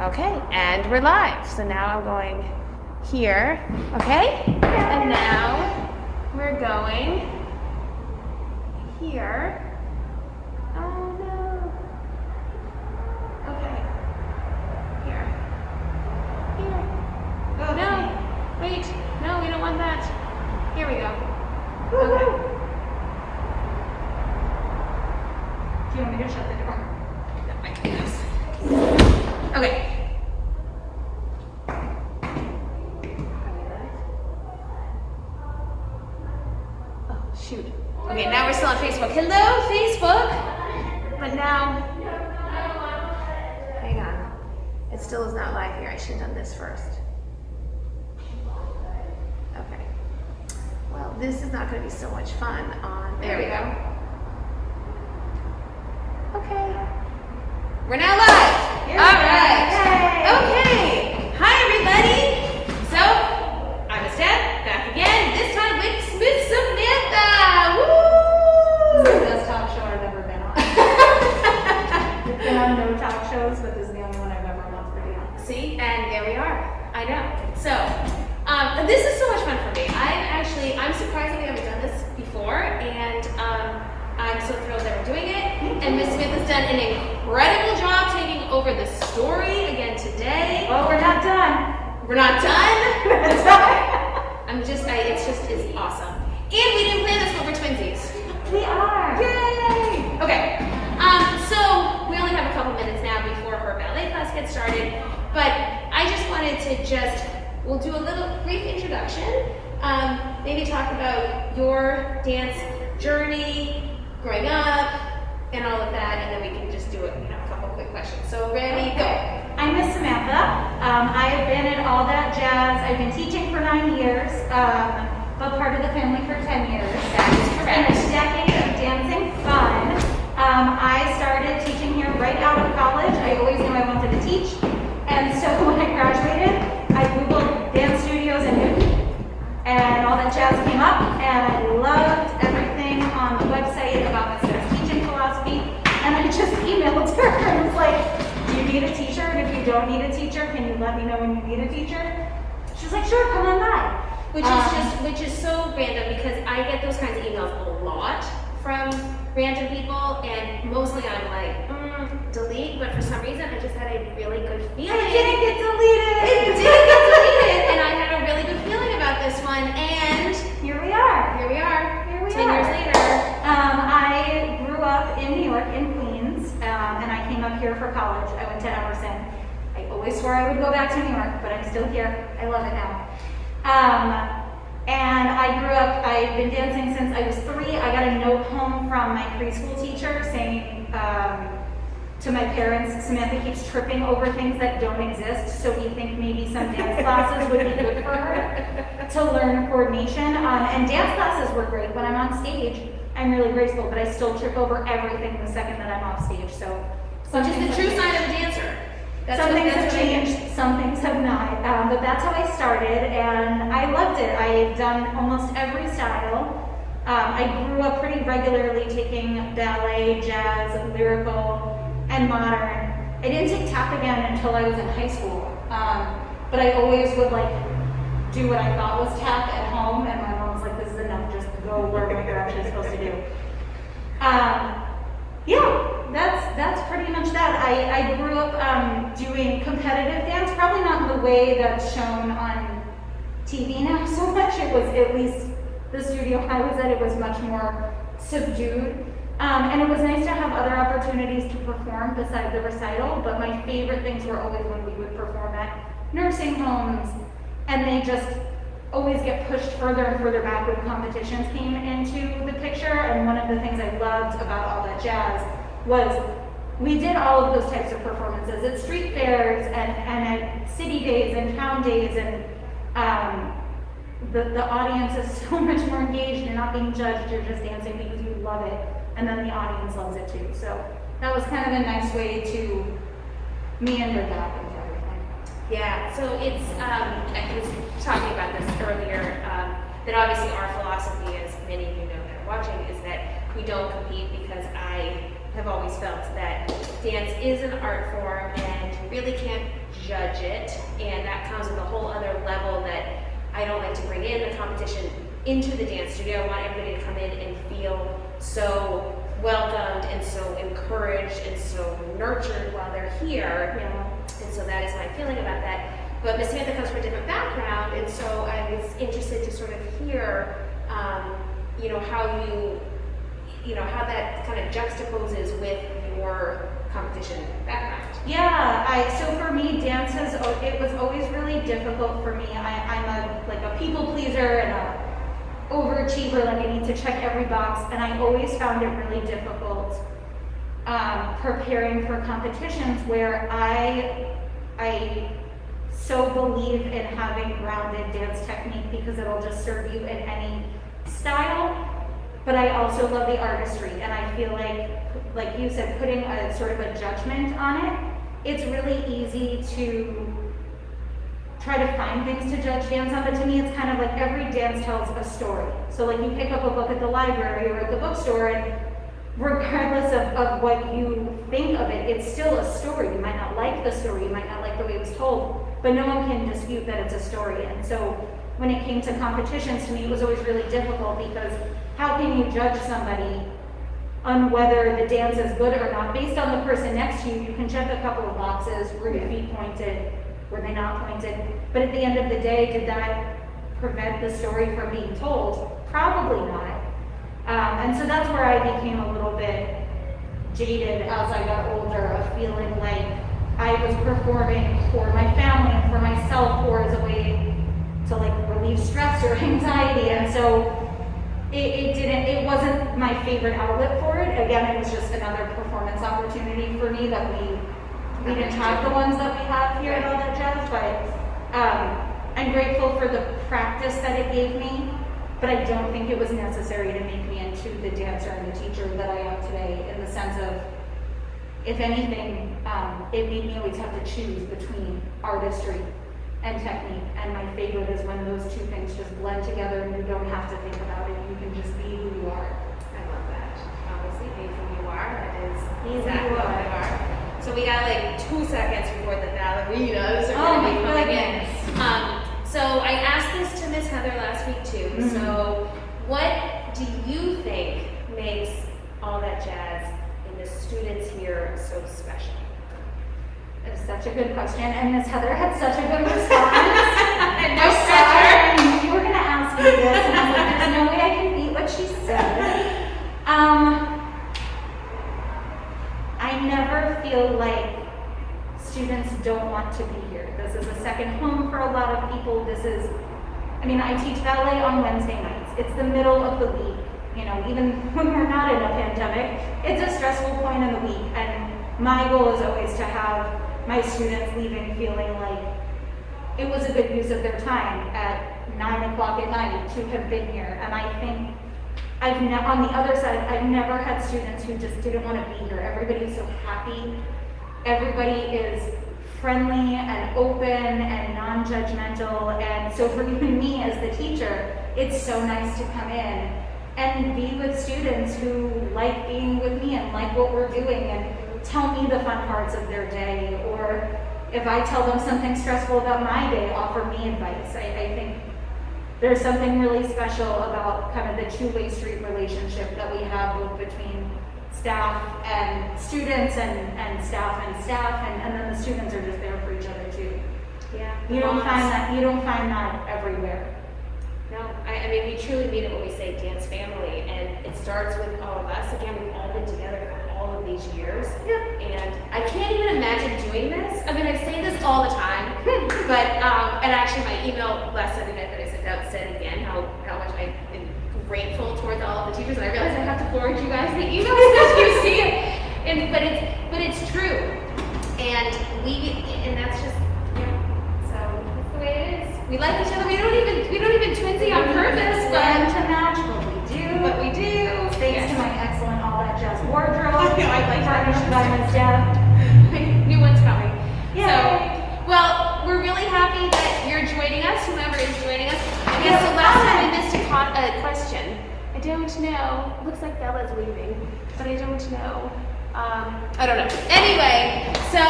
Okay, and we're live. So now I'm going here, okay? And now we're going here. Oh no. Okay. Here. Here. Oh, No. Wait. No, we don't want that. Here we go. Okay. Do you want me to shut the door? No, I can do this. Okay. Oh, shoot. Okay, now we're still on Facebook. Hello, Facebook! But now, hang on. It still is not live here. I should have done this first. Okay. Well, this is not going to be so much fun on, there we go. Okay. We're now live. All right. Okay. Hi, everybody. So, I'm Miss Samantha, back again. This time with Miss Samantha. Woo! This is the best talk show I've ever been on. I've been on no talk shows, but this is the only one I've ever wanted to be on. See, and there we are. I know. So, this is so much fun for me. I'm surprised that we haven't done this before, and I'm so thrilled that we're doing it. And Miss Smith has done an incredible job taking over the story again today. Well, we're not done. We're not done. That's right. It's awesome. And we didn't plan this, but we're twinsies. We are. Yay! Okay. So we only have a couple minutes now before her ballet class gets started, but I just wanted to we'll do a little brief introduction. Maybe talk about your dance journey, growing up, and all of that, and then we can just do a couple quick questions. So ready, go. I'm Miss Samantha. I have been at All That Jazz. I've been teaching for 9 years, but part of the family for 10 years. That is correct. And a decade of dancing fun. I started teaching here right out of college. I always knew I wanted to teach. And so when I graduated, I Googled dance studios in Newton, and All That Jazz came up, and I loved everything on the website about Miss Samantha's teaching philosophy. And I just emailed her and was like, do you need a teacher? And if you don't need a teacher, can you let me know when you need a teacher? She's like, sure, come on by. Which is so random, because I get those kinds of emails a lot from random people, and mostly I'm like, delete, but for some reason I just had a really good feeling. It didn't get deleted. It didn't get deleted, and I had a really good feeling about this one, and here we are. Here we are. 10 are. years later. I grew up in New York, in Queens, and I came up here for college. I went to Emerson. I always swore I would go back to New York, but I'm still here. I love it now. And I grew up, I've been dancing since I was 3. I got a note home from my preschool teacher saying to my parents, Samantha keeps tripping over things that don't exist, so we think maybe some dance classes would be good for her to learn coordination. And dance classes were great. When I'm on stage, I'm really graceful, but I still trip over everything the second that I'm off stage. So, which is the true sign of a dancer. Some things have changed, some things have not. But that's how I started, and I loved it. I've done almost every style. I grew up pretty regularly taking ballet, jazz, lyrical, and modern. I didn't take tap again until I was in high school. But I always would do what I thought was tap at home, and my mom was like, this is enough, just go wherever you're actually supposed to do. Yeah, that's pretty much that. I grew up doing competitive dance, probably not in the way that's shown on TV now so much. It was, at least the studio I was at, it was much more subdued. And it was nice to have other opportunities to perform besides the recital, but my favorite things were always when we would perform at nursing homes, and they just always get pushed further and further back when competitions came into the picture. And one of the things I loved about All That Jazz was we did all of those types of performances at street fairs and at city days and town days, and the audience is so much more engaged. You're not being judged, you're just dancing because you love it, and then the audience loves it too. So that was kind of a nice way to meander back into everything. Yeah, so it's, I was talking about this earlier, that obviously our philosophy, as many of you know that are watching, is that we don't compete, because I have always felt that dance is an art form, and you really can't judge it, and that comes with a whole other level that I don't like to bring in the competition into the dance studio. I want everybody to come in and feel so welcomed and so encouraged and so nurtured while they're here. Yeah. And so that is my feeling about that. But Miss Samantha comes from a different background, and so I was interested to sort of hear, how that kind of juxtaposes with your competition background. Yeah, so for me, it was always really difficult for me. I'm a people pleaser and a overachiever, like I need to check every box, and I always found it really difficult preparing for competitions where I so believe in having grounded dance technique because it'll just serve you in any style. But I also love the artistry, and I feel like you said, putting a sort of a judgment on it, it's really easy to try to find things to judge dance on, but to me it's kind of like every dance tells a story. So like you pick up a book at the library or at the bookstore, and regardless of what you think of it, it's still a story. You might not like the story, you might not like the way it was told, but no one can dispute that it's a story. And so when it came to competitions, to me it was always really difficult because how can you judge somebody on whether the dance is good or not based on the person next to you? You can check a couple of boxes. Were your feet pointed? Were they not pointed? But at the end of the day, did that prevent the story from being told? Probably not. And so that's where I became a little bit jaded as I got older, of feeling like I was performing for my family and for myself, or as a way to relieve stress or anxiety. And so it wasn't my favorite outlet for it. Again, it was just another performance opportunity for me that we didn't have the ones that we have here at All That Jazz, but I'm grateful for the practice that it gave me, but I don't think it was necessary to make me into the dancer and the teacher that I am today, in the sense of, if anything, it made me always have to choose between artistry and technique, and my favorite is when those two things just blend together and you don't have to think about it, you can just be who you are. I love that. Obviously, be who you are. That is Be who exactly you what are. you are. So we got 2 seconds before the ballerinas are Oh going to be my coming in. goodness. So I asked this to Miss Heather last week too. Mm-hmm. So what do you think makes All That Jazz and the students here so special? That is such a good question, and Miss Heather had such a good response. And no I saw her, pressure. and I knew you were going to ask me this, and I was like, there's no way I can beat what she said. I never feel like students don't want to be here. This is a second home for a lot of people. I teach ballet on Wednesday nights. It's the middle of the week. Even when we're not in a pandemic, it's a stressful point in the week, and my goal is always to have my students leaving feeling like it was a good use of their time at 9 o'clock at night to have been here. And I think on the other side, I've never had students who just didn't want to be here. Everybody is so happy. Everybody is friendly and open and non-judgmental. And so for even me as the teacher, it's so nice to come in and be with students who like being with me and like what we're doing and tell me the fun parts of their day, or if I tell them something stressful about my day, offer me advice. I think there's something really special about kind of the two-way street relationship that we have both between staff and students and staff, and then the students are just there for each other too. Yeah. You don't find that everywhere. No, we truly mean it when we say dance family, and it starts with all of us. Again, we've all been together for all of these years, and I can't even imagine doing this. I say this all the time, but, and actually my email last Sunday night that I sent out said again how much I've been grateful towards all of the teachers, and I realized I have to forward you guys the email so you see it. But it's true, and that's just, so that's the way it is. We like each other. We don't even twinsy on purpose, Plan but to match, but we do. Thanks to my excellent All That Jazz wardrobe. I know, I like that. Furnished by Miss Deb. New one's coming. Yay. So, well, we're really happy that you're joining us, whoever is joining us. I guess the last time I missed a question. I don't know. Looks like Bella's leaving, but I don't know. I don't know. Anyway, so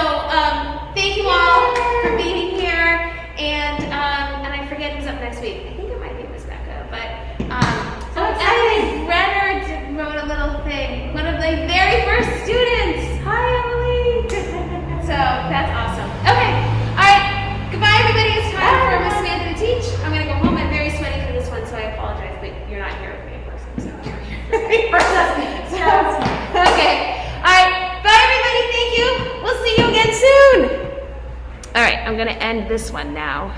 thank you all for gonna end this one now.